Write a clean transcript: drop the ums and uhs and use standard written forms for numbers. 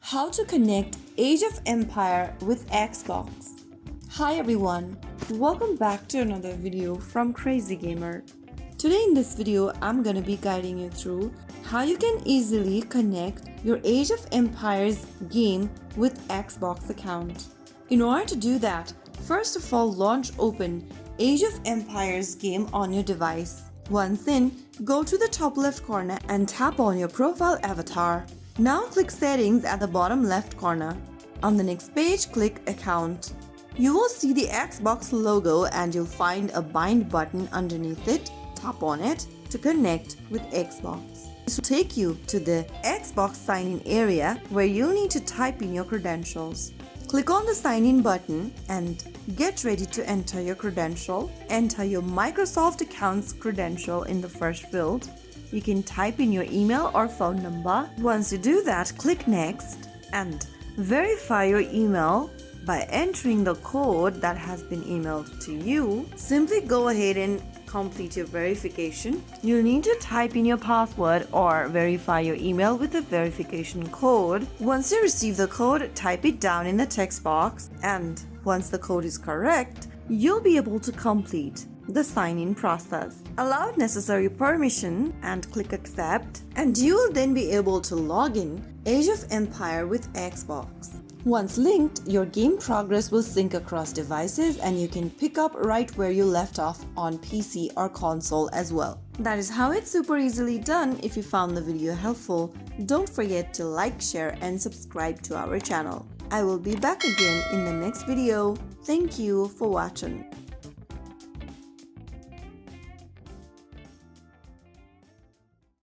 How to connect Age of Empire with Xbox. Hi everyone, welcome back to another video from Crazy Gamer. Today in this video, I'm gonna be guiding you through how you can easily connect your Age of Empires game with Xbox account. In order to do that, first of all launch open Age of Empires game on your device. Once in, go to the top left corner and tap on your profile avatar. Now click Settings at the bottom left corner. On the next page, click Account. You will see the Xbox logo and you'll find a bind button underneath it. Tap on it to connect with Xbox. This will take you to the Xbox sign-in area where you need to type in your credentials. Click on the sign-in button and get ready to enter your credential. Enter your Microsoft account's credential in the first field. You can type in your email or phone number. Once you do that, click Next and verify your email by entering the code that has been emailed to you. Simply go ahead and complete your verification. You'll need to type in your password or verify your email with the verification code. Once you receive the code, type it down in the text box, and once the code is correct, you'll be able to complete the sign-in process. Allow necessary permission and click Accept, and you will then be able to log in Age of Empire with Xbox. Once linked, your game progress will sync across devices and you can pick up right where you left off on PC or console as well. That is how it's super easily done. If you found the video helpful, don't forget to like, share and subscribe to our channel. I will be back again in the next video. Thank you for watching.